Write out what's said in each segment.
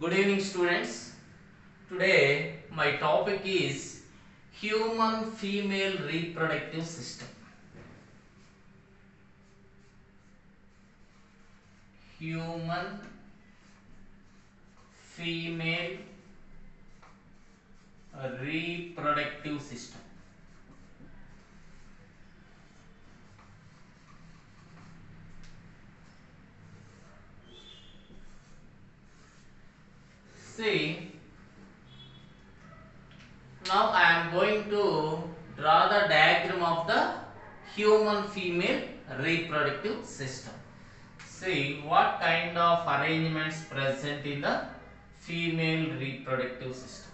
Good evening, students. Today my topic is human female reproductive system. Human female reproductive system. See, now I am going to draw the diagram of the human female reproductive system. See what kind of arrangements present in the female reproductive system.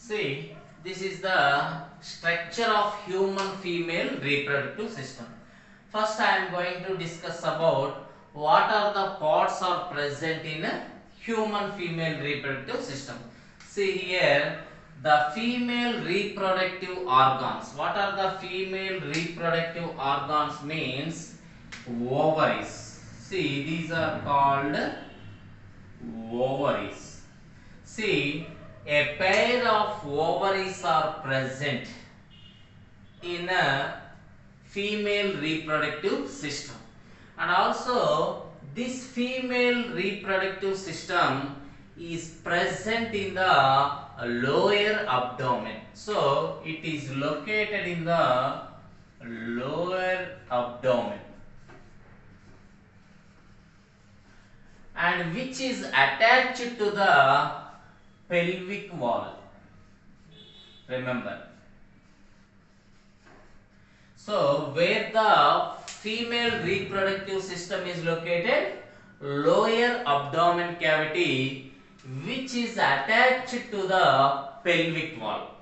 See, this is the structure of human female reproductive system. First, I am going to discuss about what are the parts are present in a human female reproductive system. See here, the female reproductive organs. What are the female reproductive organs means? Ovaries. See, these are called ovaries. See, a pair of ovaries are present in a female reproductive system, and also this female reproductive system is present in the lower abdomen. So it is located in the lower abdomen, and which is attached to the pelvic wall. Remember. So where the female reproductive system is located? Lower abdomen cavity, which is attached to the pelvic wall.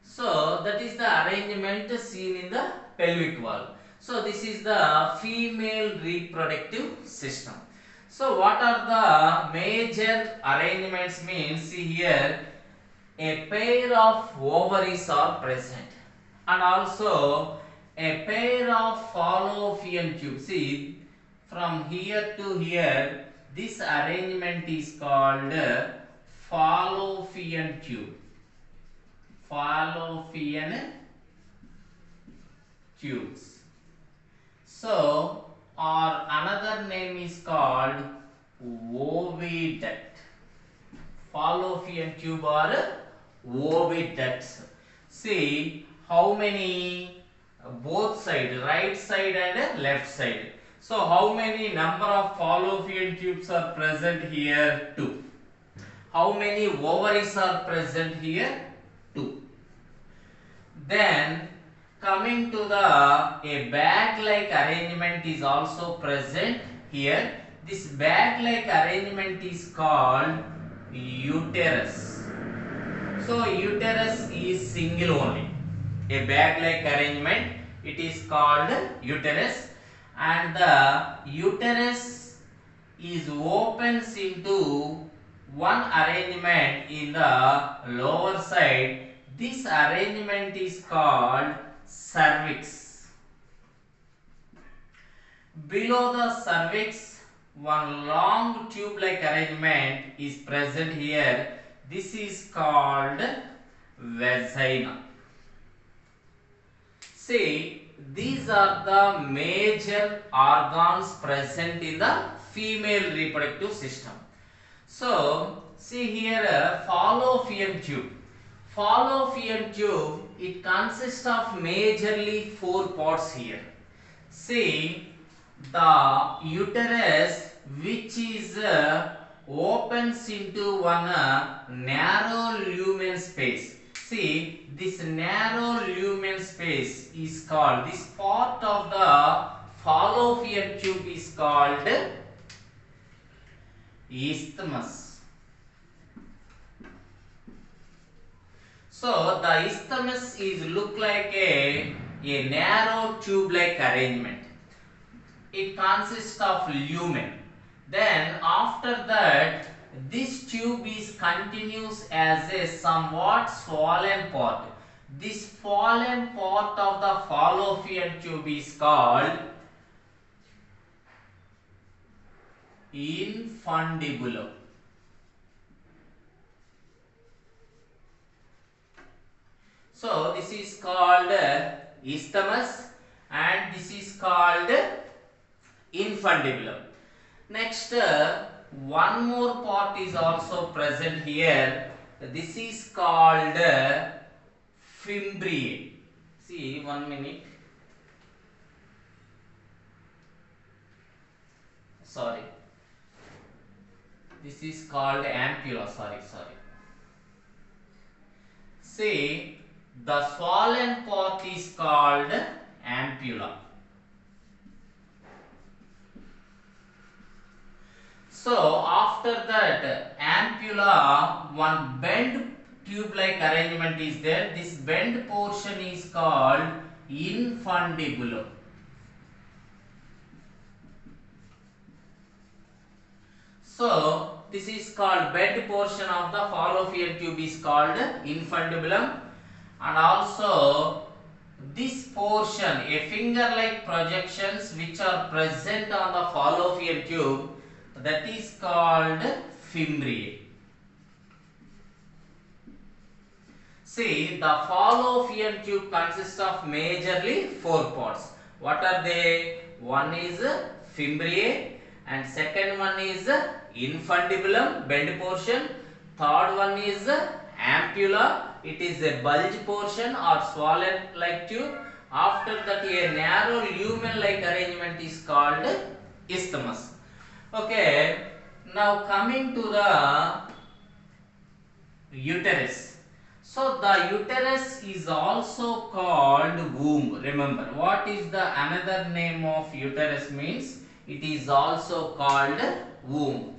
So that is the arrangement seen in the pelvic wall. So this is the female reproductive system. So what are the major arrangements means? See here, a pair of ovaries are present, and also a pair of fallopian tubes. See, from here to here, this arrangement is called fallopian tube. Fallopian tubes. So, or another name is called oviduct. Fallopian tube or oviducts. See how many, both side, right side and left side. So how many number of fallopian tubes are present here? 2. How many ovaries are present here? 2. Then coming to the a bag-like arrangement is also present here. This bag-like arrangement is called uterus. So uterus is single only. A bag-like arrangement it is called uterus, and the uterus is opens into one arrangement in the lower side. This arrangement is called cervix. Below the cervix, one long tube-like arrangement is present here. This is called vagina. See, these are the major organs present in the female reproductive system. So, see here fallopian tube. Fallopian tube, it consists of majorly 4 parts here. See, the uterus, which is opens into one narrow lumen space. See, this narrow lumen space is called, this part of the fallopian tube is called isthmus. So the isthmus is look like a narrow tube like arrangement. It consists of lumen. Then after that, this tube is continues as a somewhat swollen part. This swollen part of the fallopian tube is called infundibulum. So this is called isthmus and this is called infundibulum. Next, one more part is also present here. This is called fimbriae. See, 1 minute. Sorry. This is called ampulla. Sorry. See, the swollen part is called ampulla. So after that ampulla, one bent tube like arrangement is there. This bent portion is called infundibulum. So this is called bent portion of the fallopian tube is called infundibulum, and also this portion, a finger like projections which are present on the fallopian tube, that is called fimbriae. See, the fallopian tube consists of majorly 4 parts. What are they? One is fimbriae, and second one is infundibulum, bent portion. Third one is ampulla, it is a bulge portion or swollen like tube. After that, a narrow lumen like arrangement is called isthmus. Okay, now coming to the uterus. So the uterus is also called womb. Remember, what is the another name of uterus means? It is also called womb.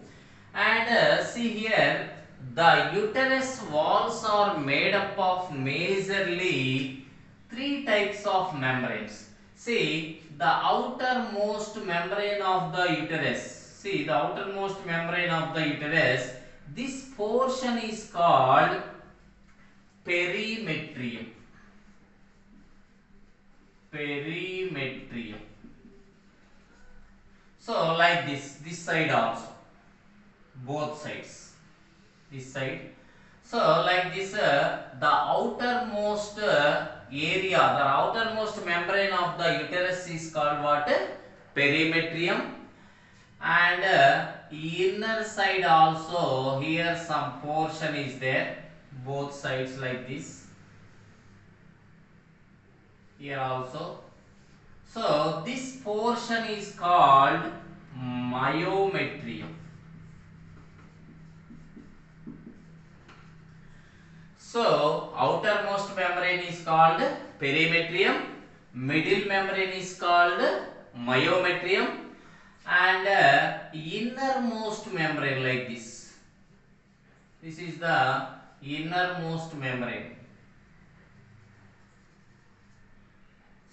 And see here, the uterus walls are made up of majorly 3 types of membranes. See, the outermost membrane of the uterus. See, the outermost membrane of the uterus, this portion is called perimetrium. Perimetrium. So like this side also, both sides, this side. So like this, the outermost area, the outermost membrane of the uterus is called what? Perimetrium. And inner side also, here some portion is there, both sides like this, here also. So this portion is called myometrium. So outermost membrane is called perimetrium, middle membrane is called myometrium, and innermost membrane like this. This is the innermost membrane.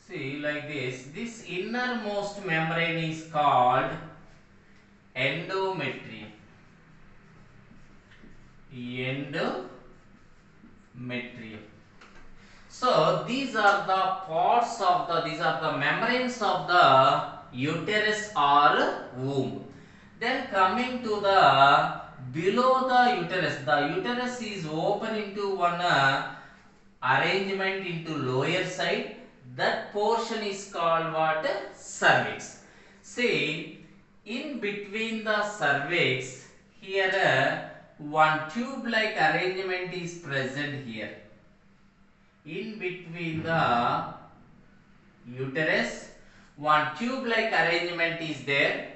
See, like this. This innermost membrane is called endometrium. Endometrium. So these are the parts of the, these are the membranes of the uterus or womb. Then coming to the below the uterus is open into one arrangement into lower side. That portion is called what? Cervix. See, in between the cervix, here one tube-like arrangement is present here. In between the uterus, one tube-like arrangement is there.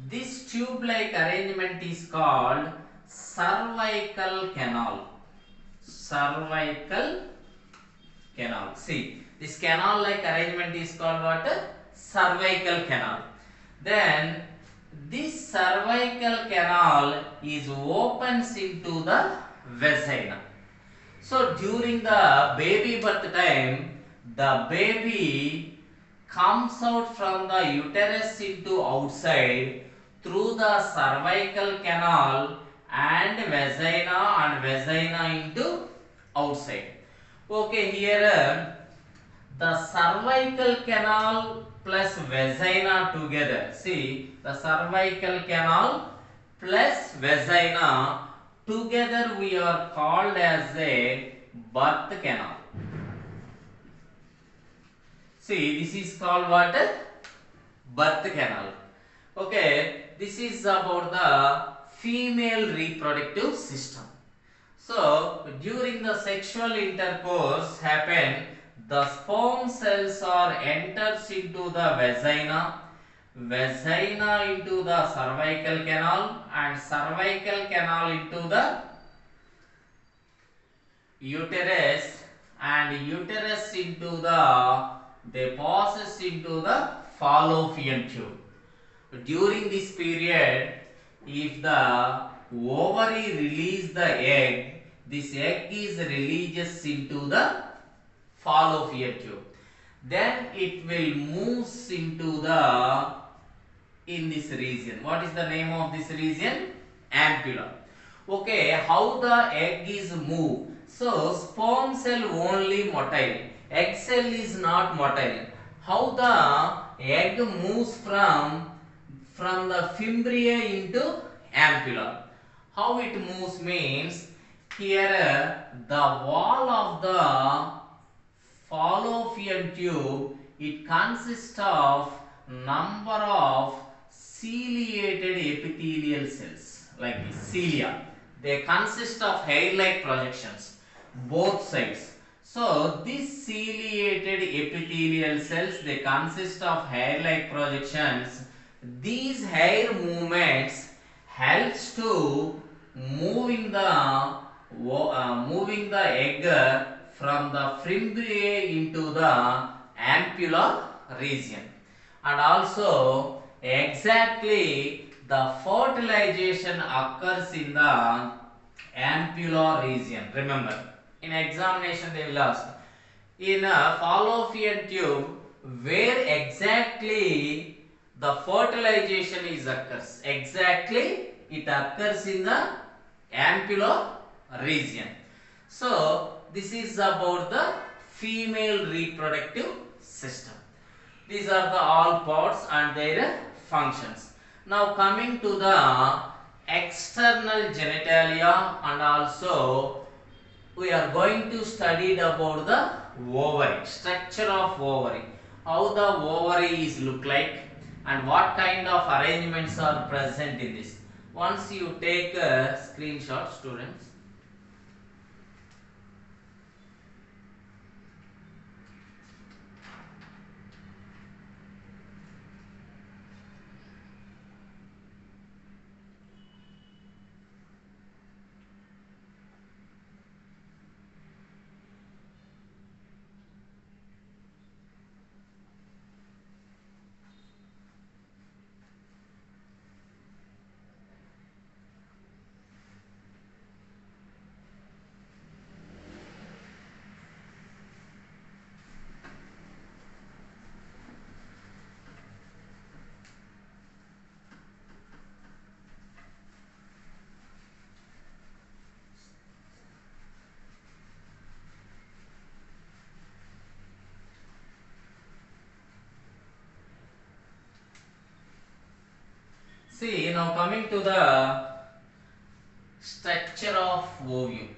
This tube-like arrangement is called cervical canal. Cervical canal. See, this canal-like arrangement is called what? Cervical canal. Then this cervical canal is opens into the vagina. So during the baby birth time, the baby comes out from the uterus into outside through the cervical canal and vagina into outside. Okay, here the cervical canal plus vagina together. See, the cervical canal plus vagina together we are called as a birth canal. See, this is called what? Birth canal. Okay, this is about the female reproductive system. So, during the sexual intercourse happen, the sperm cells are enters into the vagina into the cervical canal, and cervical canal into the uterus, and uterus into the, they passes into the fallopian tube. During this period, if the ovary release the egg, this egg is releases into the fallopian tube. Then it will move into the, in this region. What is the name of this region? Ampulla. Okay, how the egg is moved? So sperm cell only motile, egg cell is not motile. How the egg moves from the fimbriae into ampulla? How it moves means, here the wall of the fallopian tube, it consists of number of ciliated epithelial cells like this, cilia. They consist of hair-like projections, both sides. So these ciliated epithelial cells, they consist of hair-like projections. These hair movements helps to moving the egg from the fimbriae into the ampulla region, and also exactly the fertilization occurs in the ampulla region. Remember, in examination they will ask, in a fallopian tube, where exactly the fertilization is occurs? Exactly, it occurs in the ampulla region. So this is about the female reproductive system. These are the all parts and their functions. Now coming to the external genitalia, and also we are going to study about the ovary, structure of ovary, how the ovary is look like and what kind of arrangements are present in this. Once you take a screenshot, students. See, now coming to the structure of ovum.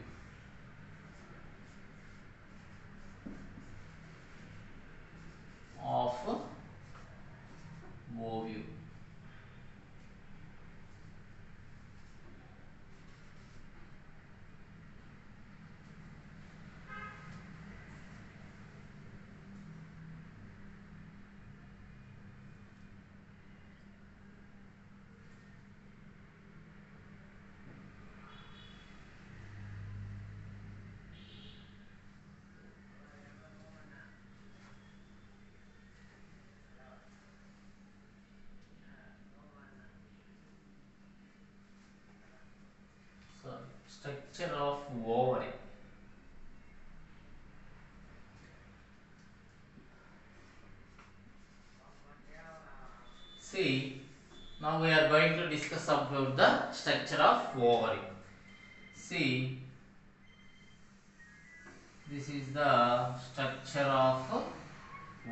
Of ovum. So, structure of ovary. See, now we are going to discuss about the structure of ovary. See, this is the structure of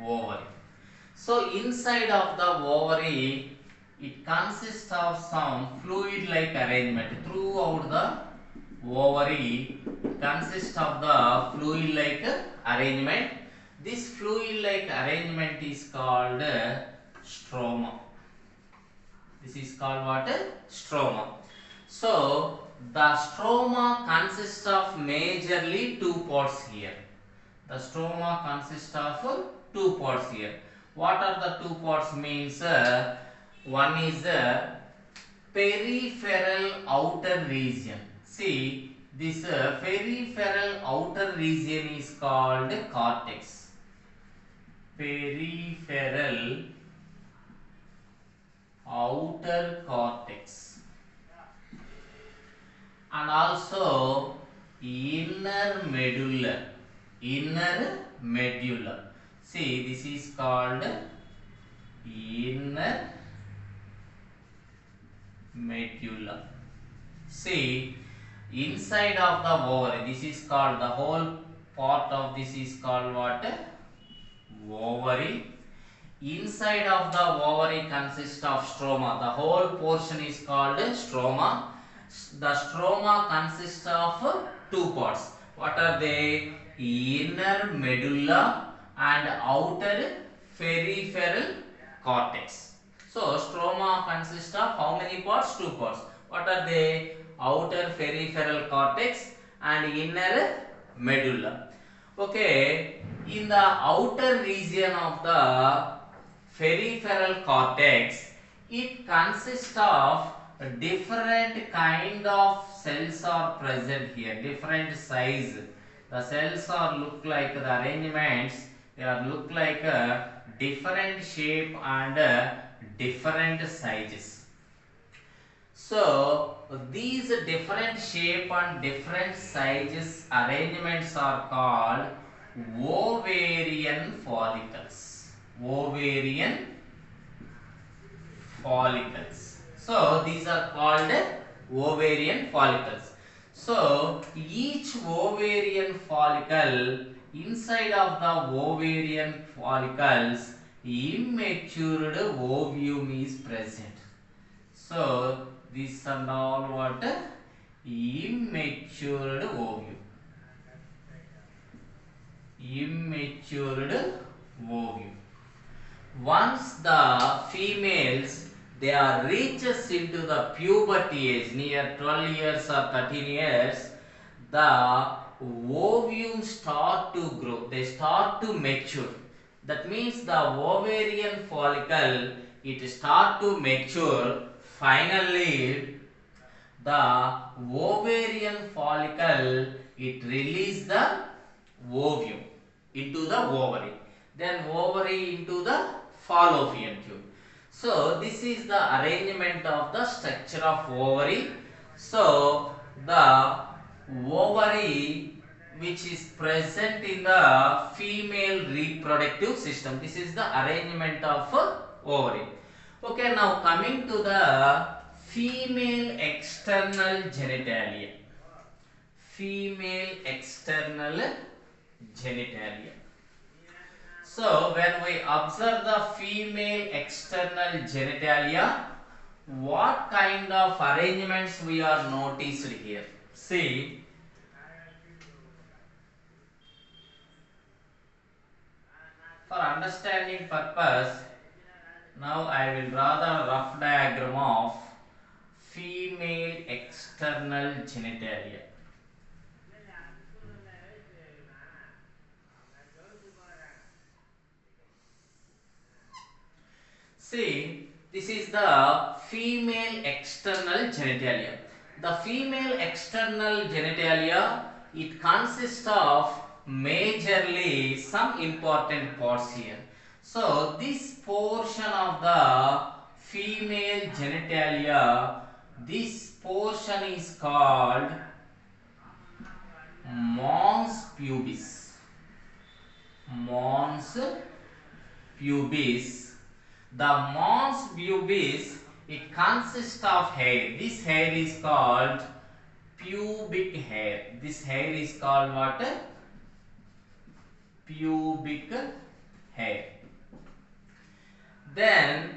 ovary. So, inside of the ovary, it consists of some fluid-like arrangement throughout the ovary. Consists of the fluid-like arrangement. This fluid-like arrangement is called stroma. This is called what? Stroma. So, the stroma consists of majorly two parts here. The stroma consists of two parts here. What are the two parts means? One is peripheral outer region. See, this peripheral outer region is called cortex. Peripheral outer cortex, and also inner medulla. See, this is called inner medulla. See, inside of the ovary, this is called, the whole part of this is called what? Ovary. Inside of the ovary consists of stroma. The whole portion is called stroma. The stroma consists of two parts. What are they? Inner medulla and outer peripheral cortex. So, stroma consists of how many parts? Two parts. What are they? Outer peripheral cortex and inner medulla. Okay, in the outer region of the peripheral cortex, it consists of different kind of cells are present here, different size. The cells are look like the arrangements, they are look like a different shape and different sizes. So, these different shape and different sizes arrangements are called ovarian follicles. Ovarian follicles. So, these are called ovarian follicles. So, each ovarian follicle, inside of the ovarian follicles, immature ovum is present. So, these are all what? Immatured ovum. Immatured ovum. Once the females, they are reaches into the puberty age, near 12 years or 13 years, the ovum start to grow, they start to mature. That means the ovarian follicle, it start to mature. Finally, the ovarian follicle, it release the ovum into the ovary, then ovary into the fallopian tube. So, this is the arrangement of the structure of ovary. So, the ovary which is present in the female reproductive system, this is the arrangement of ovary. Okay, now coming to the female external genitalia. Female external genitalia. So, when we observe the female external genitalia, what kind of arrangements we are noticed here. See, for understanding purpose, now I will draw the rough diagram of female external genitalia. See, this is the female external genitalia. The female external genitalia, it consists of majorly some important parts here. So, this portion of the female genitalia, this portion is called mons pubis. Mons pubis. The mons pubis, it consists of hair. This hair is called pubic hair. This hair is called what? Pubic hair. Then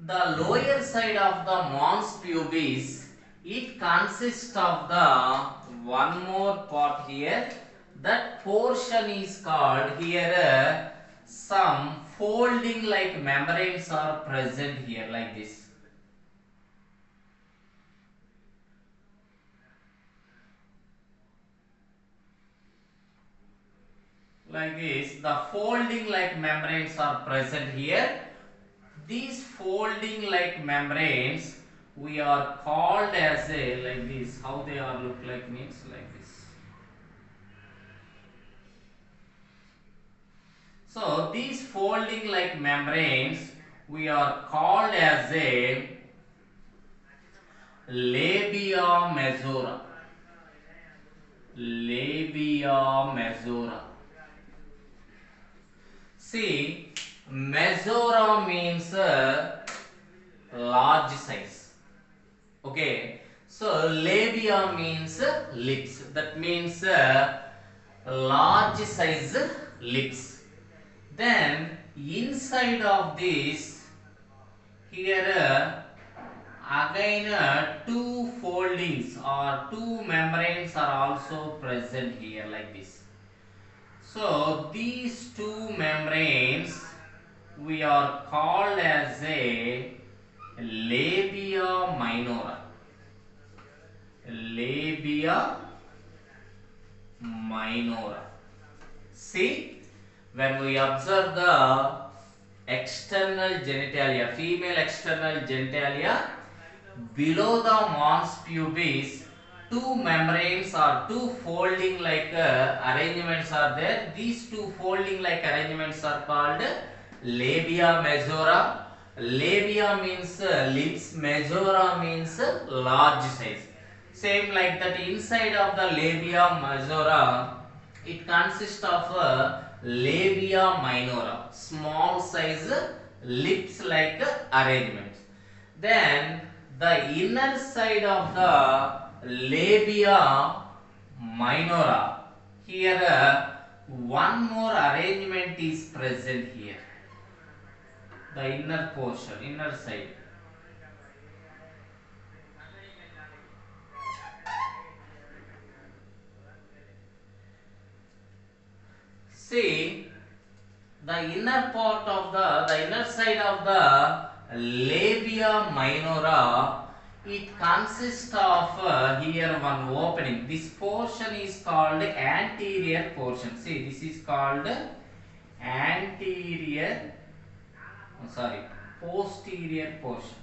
the lower side of the mons pubis, it consists of the one more part here. That portion is called here some folding like membranes are present here like this. Like this, the folding like membranes are present here. These folding like membranes we are called as a like this. How they are look like means like this. So these folding like membranes we are called as a labia majora. Labia majora. See, majora means large size. Okay. So labia means lips. That means large size lips. Then inside of this here again two foldings or two membranes are also present here like this. So these two membranes we are called as a labia minora. Labia minora. See, when we observe the external genitalia, female external genitalia, below the mons pubis, two membranes or two folding like arrangements are there. These two folding like arrangements are called labia majora. Labia means lips, majora means large size. Same like that, inside of the labia majora, it consists of labia minora, small size lips like arrangements. Then the inner side of the labia minora, here one more arrangement is present here. The inner portion, inner side. See, the inner part of the inner side of the labia minora, it consists of here one opening. This portion is called anterior portion. See, this is called anterior, posterior portion.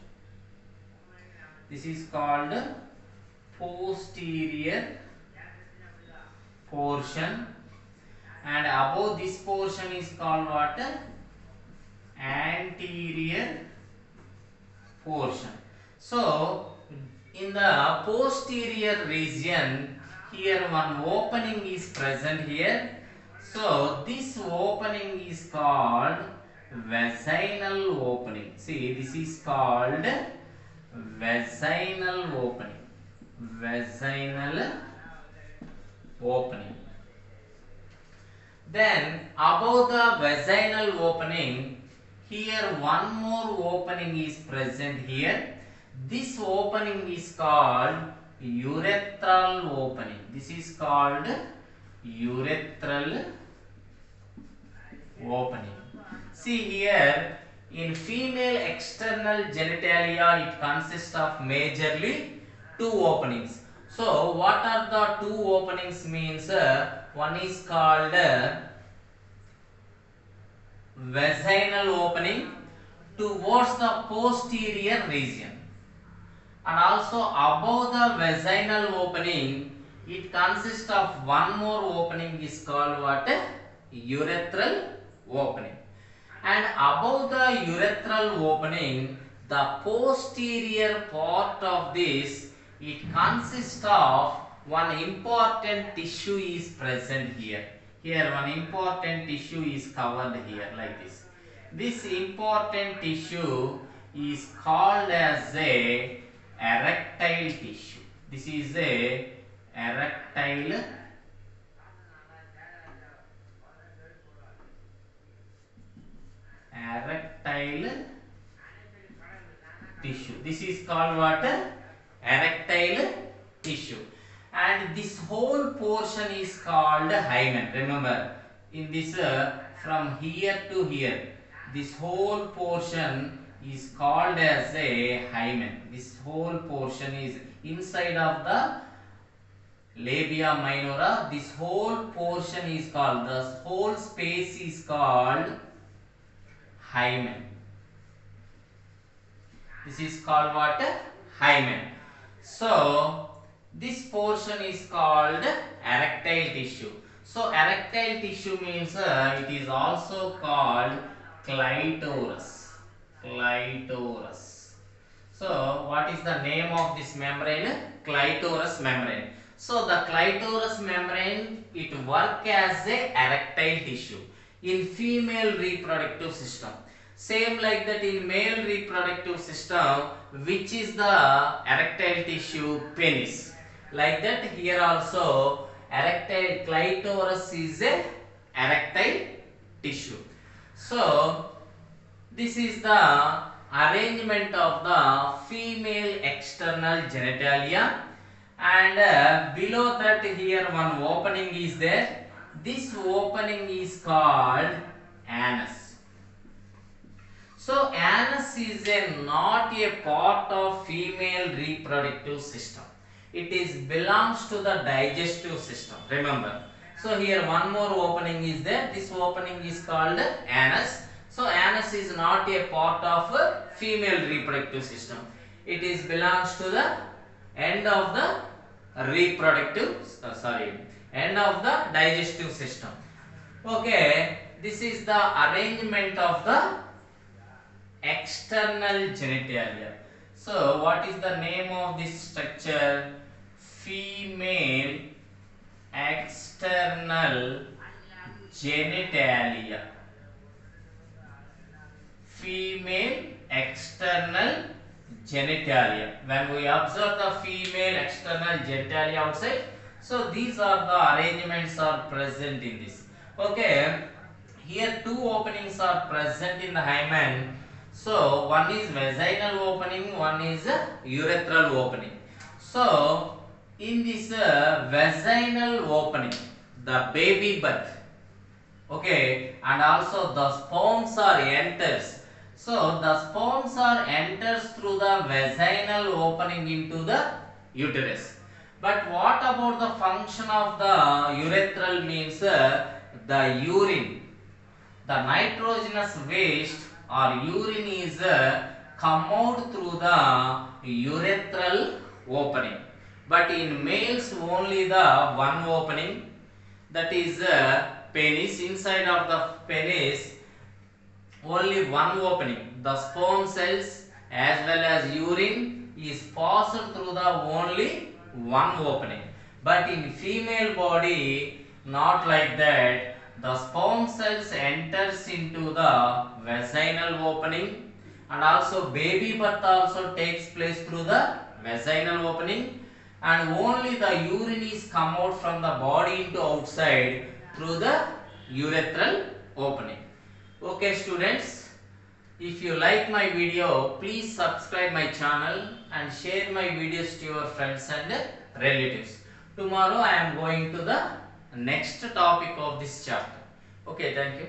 This is called posterior portion. And above this portion is called what? Anterior portion. So in the posterior region, here one opening is present here. So this opening is called vaginal opening. See, this is called vaginal opening. Vaginal opening. Then above the vaginal opening, here one more opening is present here. This opening is called urethral opening. This is called urethral opening. See here, in female external genitalia, it consists of majorly two openings. So, what are the two openings means? One is called vaginal opening towards the posterior region, and also above the vaginal opening, it consists of one more opening is called what? Urethral opening. And above the urethral opening, the posterior part of this, it consists of one important tissue is present here. Here one important tissue is covered here like this. This important tissue is called as a erectile tissue. This is a erectile tissue. This is called what? Erectile tissue. And this whole portion is called hymen. Remember, in this from here to here, this whole portion is called as a hymen. This whole portion is inside of the labia minora. This whole portion is called, the whole space is called hymen. This is called what? Hymen. So, this portion is called erectile tissue. So, erectile tissue means it is also called clitoris. Clitoris. So, what is the name of this membrane? Clitoris membrane. So, the clitoris membrane, it works as a erectile tissue in female reproductive system. Same like that in male reproductive system, which is the erectile tissue? Penis. Like that here also erectile clitoris is a erectile tissue. So this is the arrangement of the female external genitalia, and below that here one opening is there. This opening is called anus. So anus is not a part of female reproductive system. It is belongs to the digestive system. Remember. So here one more opening is there. This opening is called anus. So anus is not a part of female reproductive system. It is belongs to the end of the reproductive, end of the digestive system. Okay, this is the arrangement of the external genitalia. So what is the name of this structure? Female external genitalia. Female external genitalia. When we observe the female external genitalia outside, so these are the arrangements are present in this. Okay, here two openings are present in the hymen. So one is vaginal opening, one is urethral opening. So in this vaginal opening, the baby birth, okay, and also the sperms are enters. So the sperms are enters through the vaginal opening into the uterus. But what about the function of the urethral means the urine, the nitrogenous waste or urine is come out through the urethral opening. But in males only the one opening, that is penis. Inside of the penis only one opening. The sperm cells as well as urine is passed through the only one opening. But in female body not like that. The sperm cells enters into the vaginal opening, and also baby birth also takes place through the vaginal opening, and only the urine is come out from the body into outside through the urethral opening. Okay students, If you like my video, please subscribe my channel and share my videos to your friends and relatives. Tomorrow I am going to the next topic of this chapter. Okay, thank you.